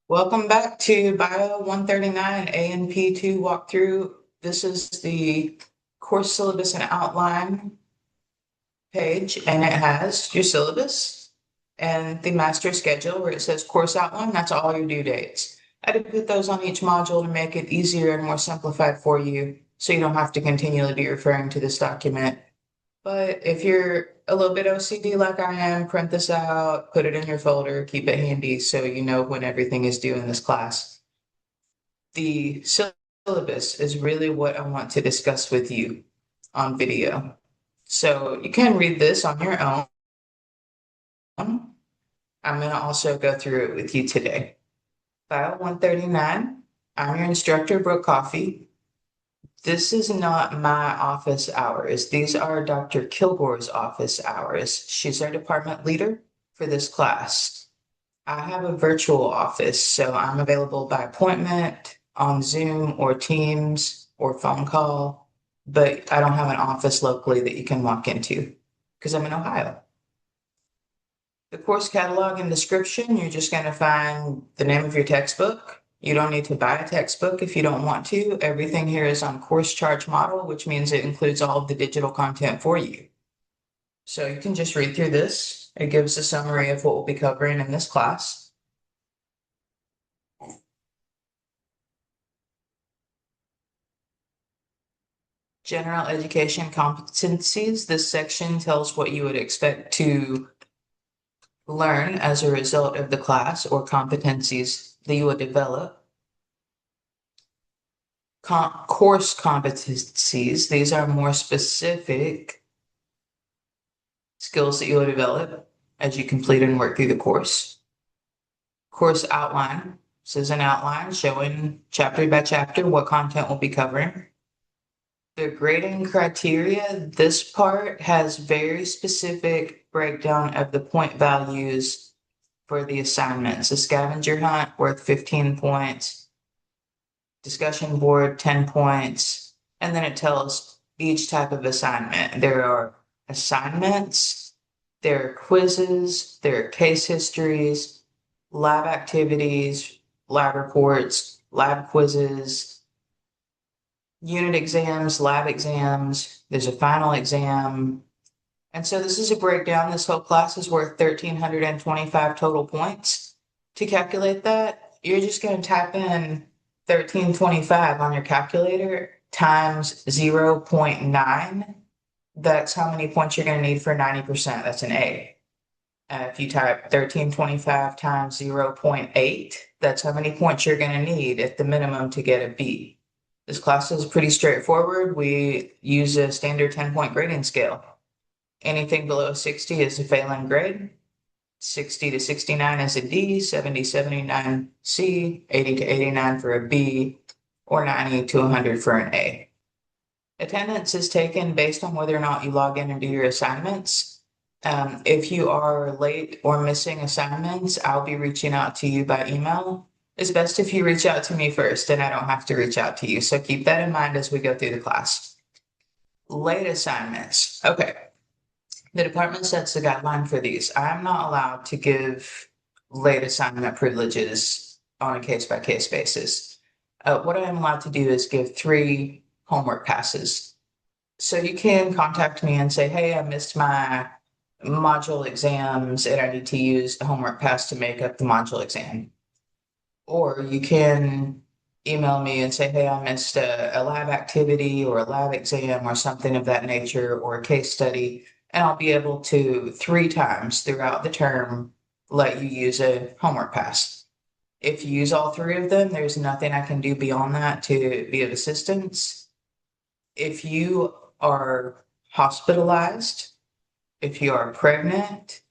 Welcome back to Bio 139 ANP2 walkthrough. This is the course syllabus and outline page, and it has your syllabus and the master schedule where it says course outline. That's all your due dates. I had to put those on each module to make it easier and more simplified for you so you don't have to continually be referring to this document. But if you're a little bit OCD like I am, print this out, put it in your folder, keep it handy so you know when everything is due in this class. The syllabus is really what I want to discuss with you on video. So you can read this on your own. I'm going to also go through it with you today. File 139, I'm your instructor, Brooke Coffey. This is not my office hours. These are Dr. Kilgore's office hours. She's our department leader for this class. I have a virtual office, so I'm available by appointment on Zoom or Teams or phone call, but I don't have an office locally that you can walk into because I'm in Ohio. The course catalog and description, you're just going to find the name of your textbook. You don't need to buy a textbook if you don't want to. Everything here is on course charge model, which means it includes all of the digital content for you. So you can just read through this. It gives a summary of what we'll be covering in this class. General education competencies. This section tells what you would expect to learn as a result of the class or competencies that you would develop. Course competencies. These are more specific skills that you will develop as you complete and work through the course. Course outline. This is an outline showing chapter by chapter what content we'll be covering. The grading criteria, this part has very specific breakdown of the point values for the assignments. A scavenger hunt worth 15 points, discussion board 10 points, and then it tells each type of assignment. There are assignments, there are quizzes, there are case histories, lab activities, lab reports, lab quizzes, unit exams, lab exams, there's a final exam. And so this is a breakdown. This whole class is worth 1,325 total points. To calculate that, you're just going to type in 1,325 on your calculator times 0.9. That's how many points you're going to need for 90%. That's an A. If you type 1,325 times 0.8, that's how many points you're going to need at the minimum to get a B. This class is pretty straightforward. We use a standard 10-point grading scale. Anything below 60 is a failing grade. 60 to 69 is a D, 70 to 79 C, 80 to 89 for a B, or 90 to 100 for an A. Attendance is taken based on whether or not you log in and do your assignments. If you are late or missing assignments, I'll be reaching out to you by email. It's best if you reach out to me first and I don't have to reach out to you. So keep that in mind as we go through the class. Late assignments. Okay. The department sets the guideline for these. I'm not allowed to give late assignment privileges on a case-by-case basis. What I am allowed to do is give 3 homework passes. So you can contact me and say, hey, I missed my module exams and I need to use the homework pass to make up the module exam. Or you can email me and say, hey, I missed a lab activity or a lab exam or something of that nature or a case study. And I'll be able to 3 times throughout the term let you use a homework pass. If you use all 3 of them, there's nothing I can do beyond that to be of assistance. If you are hospitalized, if you are pregnant,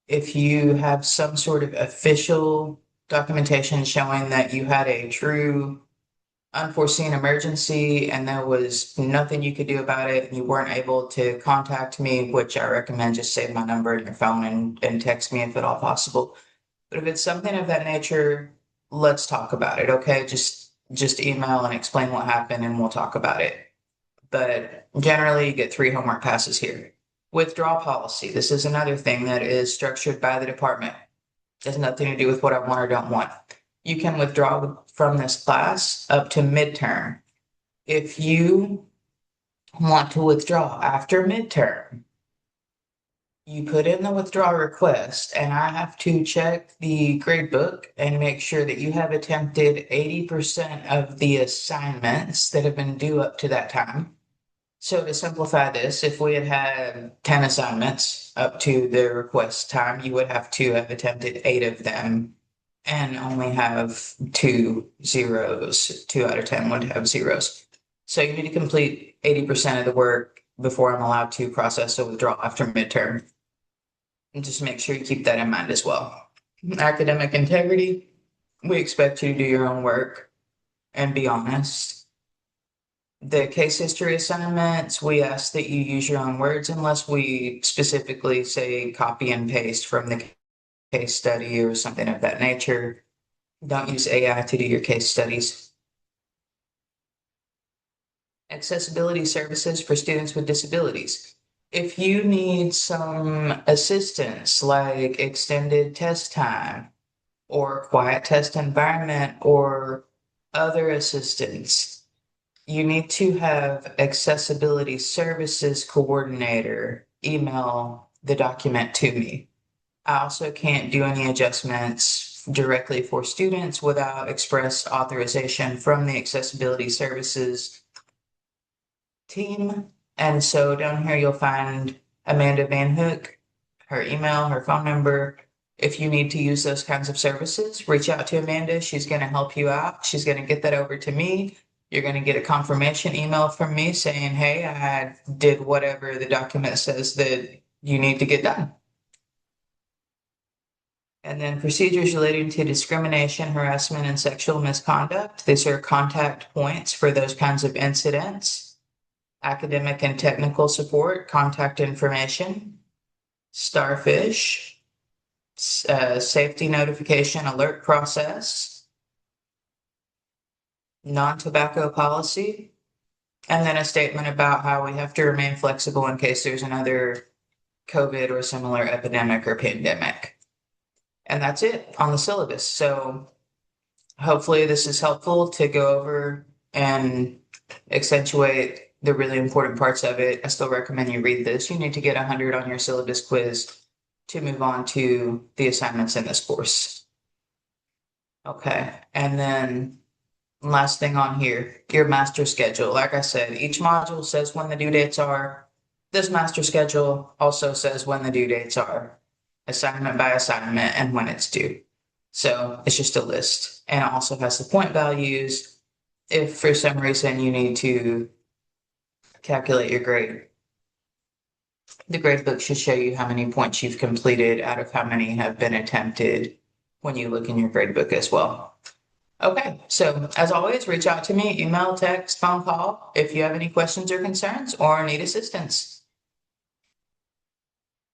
if you have some sort of official documentation showing that you had a true unforeseen emergency and there was nothing you could do about it and you weren't able to contact me, which I recommend just save my number in your phone and text me if at all possible. But if it's something of that nature, let's talk about it, okay? Just email and explain what happened and we'll talk about it. But generally, you get 3 homework passes here. Withdrawal policy. This is another thing that is structured by the department. It has nothing to do with what I want or don't want. You can withdraw from this class up to midterm. If you want to withdraw after midterm, you put in the withdrawal request, and I have to check the grade book and make sure that you have attempted 80% of the assignments that have been due up to that time. So to simplify this, if we had had 10 assignments up to the request time, you would have to have attempted 8 of them and only have 2 zeros. 2 out of 10 would have zeros. So you need to complete 80% of the work before I'm allowed to process a withdrawal after midterm. And just make sure you keep that in mind as well. Academic integrity, we expect you to do your own work and be honest. The case history assignments, we ask that you use your own words unless we specifically say copy and paste from the case study or something of that nature. Don't use AI to do your case studies. Accessibility services for students with disabilities. If you need some assistance like extended test time or quiet test environment or other assistance, you need to have accessibility services coordinator email the document to me. I also can't do any adjustments directly for students without express authorization from the accessibility services team. And so down here, you'll find Amanda Van Hook, her email, her phone number. If you need to use those kinds of services, reach out to Amanda. She's going to help you out. She's going to get that over to me. You're going to get a confirmation email from me saying, hey, I did whatever the document says that you need to get done. And then procedures relating to discrimination, harassment, and sexual misconduct. These are contact points for those kinds of incidents. Academic and technical support, contact information, Starfish, safety notification alert process, non-tobacco policy, and then a statement about how we have to remain flexible in case there's another COVID or similar epidemic or pandemic. And that's it on the syllabus. So hopefully this is helpful to go over and accentuate the really important parts of it. I still recommend you read this. You need to get 100 on your syllabus quiz to move on to the assignments in this course. Okay, and then last thing on here, your master schedule. Like I said, each module says when the due dates are. This master schedule also says when the due dates are, assignment by assignment, and when it's due. So it's just a list, and it also has the point values if for some reason you need to calculate your grade. The grade book should show you how many points you've completed out of how many have been attempted when you look in your grade book as well. Okay, so as always, reach out to me, email, text, phone call, if you have any questions or concerns or need assistance.